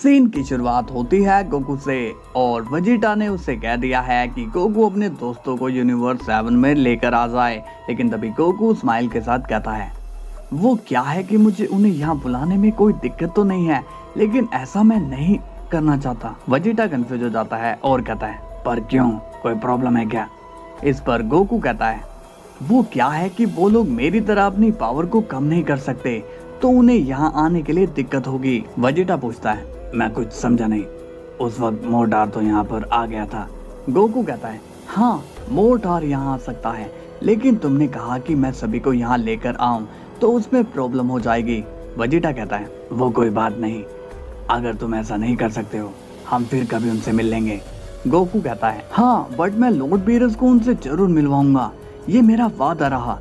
Scene की शुरुआत होती है गोकू से और वेजिटा ने उससे कह दिया है कि गोकू अपने दोस्तों को यूनिवर्स 7 में लेकर आ जाए, लेकिन तभी गोकू स्माइल के साथ कहता है वो क्या है कि मुझे उन्हें यहाँ बुलाने में कोई दिक्कत तो नहीं है, लेकिन ऐसा मैं नहीं करना चाहता। वेजिटा कंफ्यूज हो जाता है और कहता है पर क्यों, कोई प्रॉब्लम है क्या? इस पर गोकू कहता है वो क्या है कि वो लोग मेरी तरह अपनी पावर को कम नहीं कर सकते, तो उन्हें यहाँ आने के लिए दिक्कत होगी। वेजिटा पूछता है मैं कुछ समझा नहीं, उस वक्त मोटार तो यहाँ पर आ गया था। गोकू कहता है हाँ मोटार यहाँ आ सकता है, लेकिन तुमने कहा कि मैं सभी को यहाँ लेकर आऊं तो उसमें प्रॉब्लम हो जाएगी। वेजिटा कहता है वो कोई बात नहीं, अगर तुम ऐसा नहीं कर सकते हो हम फिर कभी उनसे मिल लेंगे। गोकू कहता है हाँ बट मैं लॉर्ड बीरस को उनसे जरूर मिलवाऊंगा, ये मेरा वादा रहा।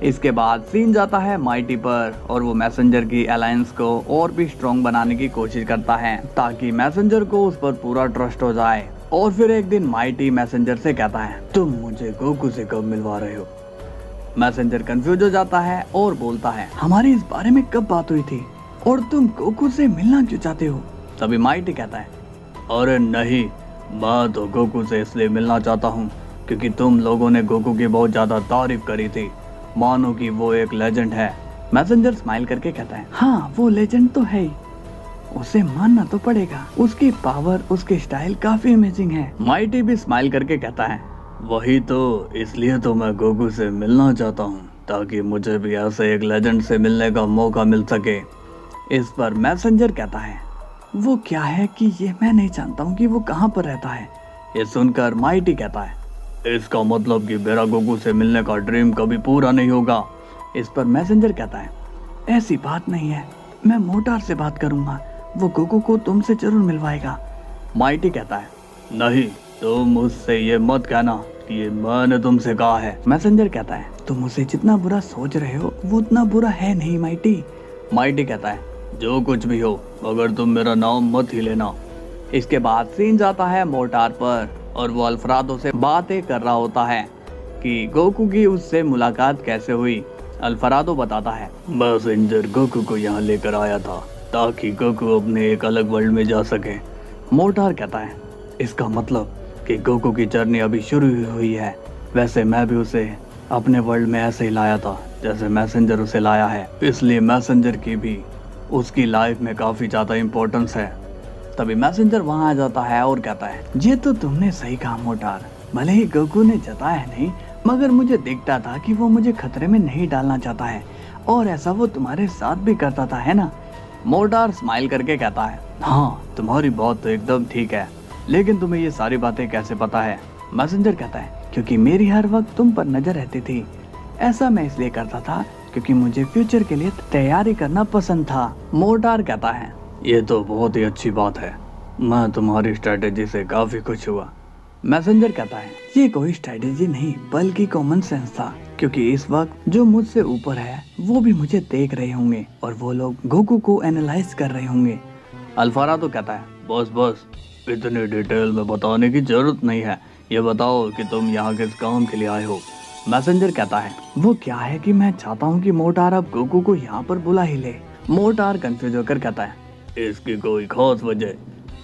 इसके बाद सीन जाता है माइटी पर और वो मैसेंजर की अलायंस को और भी स्ट्रॉन्ग बनाने की कोशिश करता है ताकि मैसेंजर को उस पर पूरा ट्रस्ट हो जाए। और फिर एक दिन माइटी मैसेंजर से कहता है तुम मुझे गोकू से कब मिलवा रहे हो? मैसेंजर कंफ्यूज हो जाता है और बोलता है हमारी इस बारे में कब बात हुई थी और तुम गोकू से मिलना क्यों चाहते हो? तभी माइटी कहता है अरे नहीं, मैं तो गोकू से इसलिए मिलना चाहता हूँ क्योंकि तुम लोगों ने गोकू की बहुत ज्यादा तारीफ करी थी, मानो कि वो एक लेजेंड है। मैसेंजर स्माइल करके कहता है हाँ वो लेजेंड तो है ही, उसे मानना तो पड़ेगा, उसकी पावर उसकी स्टाइल काफी अमेजिंग है। माइटी भी स्माइल करके कहता है वही तो, इसलिए तो मैं गोकू से मिलना चाहता हूँ ताकि मुझे भी ऐसे एक लेजेंड से मिलने का मौका मिल सके। इस पर मैसेंजर कहता है वो क्या है कि ये मैं नहीं जानता हूँ कि वो कहाँ पर रहता है। ये सुनकर माइटी कहता है इसका मतलब कि मेरा गोकू से मिलने का ड्रीम कभी पूरा नहीं होगा। इस पर मैसेंजर कहता है ऐसी बात नहीं है, मैं मोटार से बात करूंगा, वो गोकू को तुमसे जरूर मिलवाएगा। माइटी कहता है नहीं, तुम मुझसे ये मत कहना कि ये मैंने तुमसे कहा है। मैसेंजर कहता है तुम उसे जितना बुरा सोच रहे हो वो उतना बुरा है नहीं माइटी। माइटी कहता है जो कुछ भी हो मगर तुम मेरा नाम मत ही लेना। इसके बाद सीन जाता है मोटार पर और वो अल्फ्राडो से बातें कर रहा होता है कि गोकू की उससे मुलाकात कैसे हुई। अल्फ्राडो बताता है मैसेंजर गोकू को यहाँ लेकर आया था ताकि गोकू अपने एक अलग वर्ल्ड में जा सके। मोटार कहता है इसका मतलब कि गोकू की जर्नी अभी शुरू हुई है, वैसे मैं भी उसे अपने वर्ल्ड में ऐसे ही लाया था जैसे मैसेंजर उसे लाया है, इसलिए मैसेंजर की भी उसकी लाइफ में काफी ज्यादा इम्पोर्टेंस है। तभी मैसेंजर वहां आ जाता है और कहता है ये तो तुमने सही कहा मोटार, भले ही गोकू ने जताया नहीं मगर मुझे दिखता था कि वो मुझे खतरे में नहीं डालना चाहता है और ऐसा वो तुम्हारे साथ भी करता था, है ना? मोटार स्माइल करके कहता है हाँ तुम्हारी बात तो एकदम ठीक है, लेकिन तुम्हें ये सारी बातें कैसे पता है? मैसेंजर कहता है क्योंकि मेरी हर वक्त तुम पर नजर रहती थी, ऐसा मैं इसलिए करता था क्योंकि मुझे फ्यूचर के लिए तैयारी करना पसंद था। मोटार कहता है ये तो बहुत ही अच्छी बात है, मैं तुम्हारी स्ट्रेटेजी से काफी खुश हुआ। मैसेंजर कहता है ये कोई स्ट्रेटेजी नहीं बल्कि कॉमन सेंस था, क्योंकि इस वक्त जो मुझसे ऊपर है वो भी मुझे देख रहे होंगे और वो लोग गोकू को एनालाइज कर रहे होंगे। अल्फ्राडो कहता है बस बस इतनी डिटेल में बताने की जरूरत नहीं है, ये बताओ कि तुम यहाँ किस काम के लिए आए हो? मैसेंजर कहता है वो क्या है कि मैं चाहता हूँ कि मोटार अब गोकू को यहाँ पर बुला ही ले। मोटार कंफ्यूज होकर कहता है इसकी कोई खास वजह?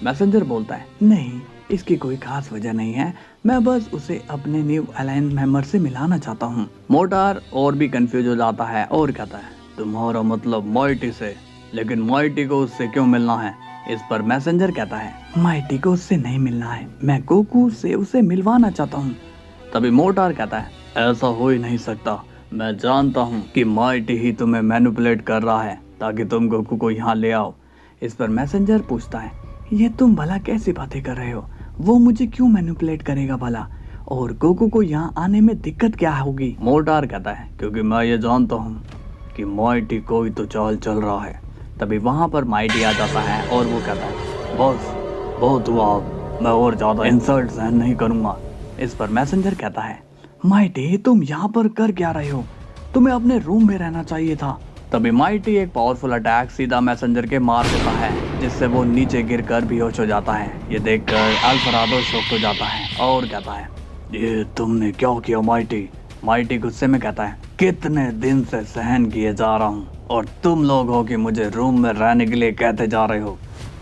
मैसेंजर बोलता है नहीं, इसकी कोई खास वजह नहीं है, मैं बस उसे अपने न्यू अलायंस मेंबर से मिलाना चाहता हूँ। मोटार और भी कंफ्यूज हो जाता है और कहता है तुम्हारा मतलब माइटी से, लेकिन माइटी को उससे क्यों मिलना है? इस पर मैसेंजर कहता है माइटी को उससे नहीं मिलना है, मैं गोकू से उसे मिलवाना चाहता हूँ। तभी मोटार कहता है ऐसा हो ही नहीं सकता, मैं जानता हूँ कि माइटी ही तुम्हें मैनिपुलेट कर रहा है ताकि तुम गोकू को यहाँ ले आओ। इस पर मैसेंजर पूछता है ये तुम भला कैसी बातें कर रहे हो, वो मुझे क्यों मैनिपुलेट करेगा भला, और गोकू को यहाँ आने में दिक्कत क्या होगी? मोटार कहता है क्योंकि मैं ये जानता हूँ कि माइटी कोई तो चाल चल रहा है। तभी वहाँ पर माइटी आ जाता है और वो कहता है बस बहुत हुआ, मैं और ज्यादा इंसल्ट सहन नहीं करूँगा। इस पर मैसेंजर कहता है माइटी तुम यहाँ पर कर क्या रहे हो, तुम्हें अपने रूम में रहना चाहिए था। तभी माइटी एक पावरफुल अटैक सीधा मैसेंजर के मार देता है जिससे वो नीचे गिरकर बेहोश हो जाता है। ये देखकर अल्फ्राडो शॉक हो जाता है और कहता है ये तुमने क्या किया माइटी? माइटी गुस्से में कहता है कितने दिन से सहन किए जा रहा हूँ और तुम लोग हो कि मुझे रूम में रहने के लिए कहते जा रहे हो।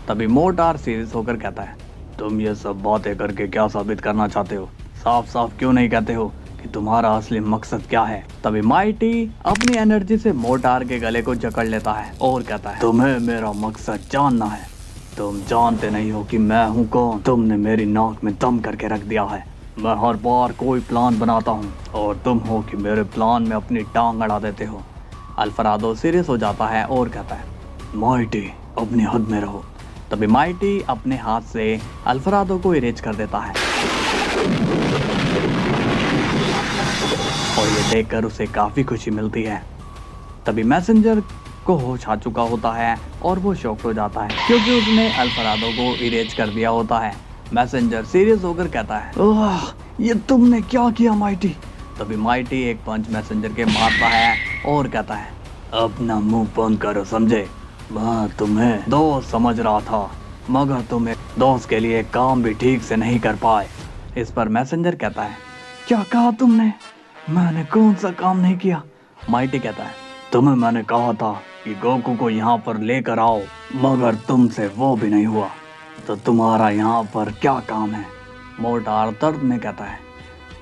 तभी मोटार सीरियस होकर कहता है, तुम ये सब बातें करके क्या साबित करना चाहते हो? साफ साफ क्यों नहीं कहते हो कि तुम्हारा असली मकसद क्या है? तभी माइटी अपनी एनर्जी से मोटार के गले को जकड़ लेता है और कहता है, तुम्हें मेरा मकसद जानना है? तुम जानते नहीं हो कि मैं हूँ कौन? तुमने मेरी नाक में दम करके रख दिया है। मैं हर बार कोई प्लान बनाता हूँ और तुम हो कि मेरे प्लान में अपनी टांग अड़ा देते हो। अल्फरादो सीरियस हो जाता है और कहता है, माइटी अपनी हद में रहो। तभी माइटी अपने हाथ से अल्फरादो को इरेज कर देता है और ये देखकर उसे काफी खुशी मिलती है। तभी मैसेंजर को होश आ चुका होता है और वो शॉक्ड हो जाता है क्योंकि उसने अल्फरादो को इरेज कर दिया होता है। मैसेंजर सीरियस होकर कहता है, ओह ये तुमने क्या किया माइटी? तभी माइटी एक पंच मैसेंजर के मारता है और कहता है, अपना मुंह बंद करो समझे? मैं तुम्हें दोस्त समझ रहा था मगर तुम एक दोस्त के लिए काम भी ठीक से नहीं कर पाए। इस पर मैसेंजर कहता है, क्या कहा तुमने? मैंने कौन सा काम नहीं किया? माइटी कहता है, तुम्हें मैंने कहा था कि गोकू को यहाँ पर लेकर आओ मगर तुमसे वो भी नहीं हुआ, तो तुम्हारा यहाँ पर क्या काम है? मोटार दर्द में कहता है,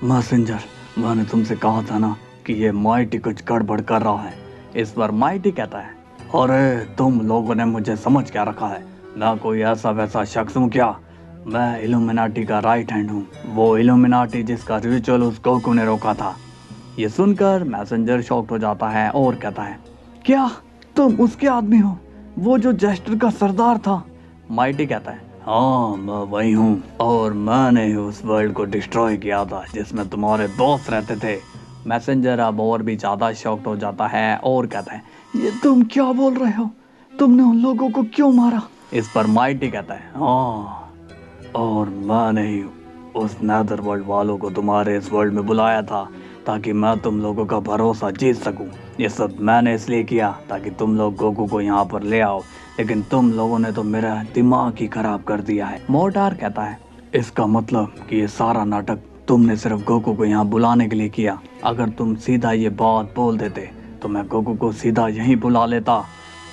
मैसेंजर मैंने तुमसे कहा था ना कि ये माइटी कुछ गड़बड़ कर रहा है। इस पर माइटी कहता है, अरे तुम लोगों ने मुझे समझ क्या रखा है? मैं कोई ऐसा वैसा शख्स हूँ क्या? मैं इल्यूमिनाटी का राइट हैंड हूँ, वो इल्यूमिनाटी जिसका रिचुअल उस गोकू ने रोका था। ये सुनकर मैसेंजर शॉक्ड हो जाता है और कहता है, क्या तुम उसके आदमी हो, वो जो जेस्टर का सरदार था? माइटी कहता है, हाँ मैं वही हूँ और मैंने ही उस वर्ल्ड को डिस्ट्रॉय किया था जिसमें तुम्हारे दोस्त रहते थे। मैसेंजर अब और भी ज्यादा शॉक्ड हो जाता है और कहता है, ये तुम क्या बोल रहे हो? तुमने उन लोगों को क्यों मारा? इस पर माइटी कहता है, हाँ और मैंने ही उस नेदर वर्ल्ड वालों को तुम्हारे इस वर्ल्ड में बुलाया था ताकि मैं तुम लोगों का भरोसा जीत सकूं। ये सब मैंने इसलिए किया ताकि तुम लोग गोकू को यहाँ पर ले आओ, लेकिन तुम लोगों ने तो मेरा दिमाग ही खराब कर दिया है। मोटार कहता है, इसका मतलब कि ये सारा नाटक तुमने सिर्फ गोकू को यहाँ बुलाने के लिए किया। अगर तुम सीधा ये बात बोल देते तो मैं गोकू को सीधा यहीं बुला लेता,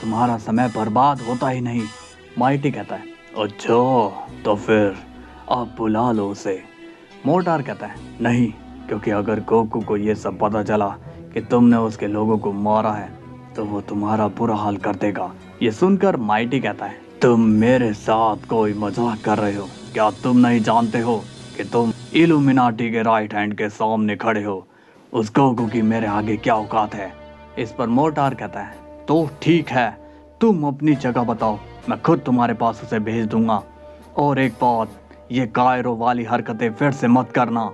तुम्हारा समय बर्बाद होता ही नहीं। माइटी कहता है, अच्छा तो फिर आप बुला लो उसे। मोटार कहता है, नहीं, क्योंकि अगर गोकू को ये सब पता चला कि तुमने उसके लोगों को मारा है तो वो तुम्हारा बुरा हाल कर देगा। ये सुनकर माइटी कहता है, तुम मेरे साथ कोई मजाक कर रहे हो? क्या तुम नहीं जानते हो कि तुम इल्यूमिनाटी के राइट हैंड के सामने खड़े हो? उस गोकू की मेरे आगे क्या औकात है? इस पर मोटार कहता है, तो ठीक है, तुम अपनी जगह बताओ, मैं खुद तुम्हारे पास उसे भेज दूंगा। और एक बात, ये कायरो वाली हरकतें फिर से मत करना।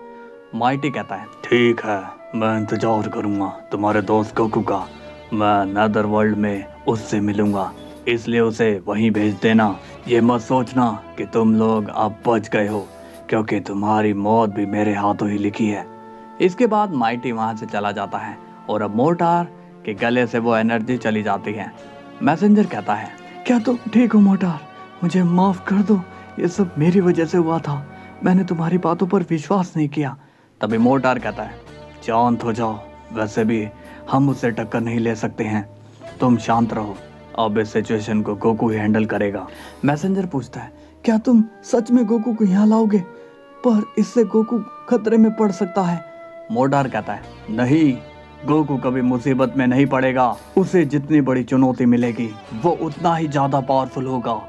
माइटी कहता है, ठीक है, मैं इंतजार करूंगा तुम्हारे दोस्त गोकू का। मैं नेदर वर्ल्ड में उससे मिलूंगा, इसलिए उसे वहीं भेज देना। ये मत सोचना कि तुम लोग अब बच गए हो, क्योंकि तुम्हारी मौत भी मेरे हाथों ही लिखी है। इसके बाद माइटी वहां से चला जाता है और अब मोटार के गले से वो एनर्जी चली जाती है। मैसेंजर कहता है, क्या तुम ठीक हो मोटार? मुझे माफ कर दो, ये सब मेरी वजह से हुआ था, मैंने तुम्हारी बातों पर विश्वास नहीं किया। तभी मोटार कहता है, शांत हो जाओ, वैसे भी हम उससे टक्कर नहीं ले सकते हैं, तुम शांत रहो, अब इस सिचुएशन को गोकू ही हैंडल करेगा। मैसेंजर पूछता है, क्या तुम सच में गोकू को यहाँ लाओगे? पर इससे गोकू खतरे में पड़ सकता है। मोटार कहता है, नहीं, गोकू कभी मुसीबत में नहीं पड़ेगा, उसे जितनी बड़ी चुनौती मिलेगी वो उतना ही ज्यादा पावरफुल होगा।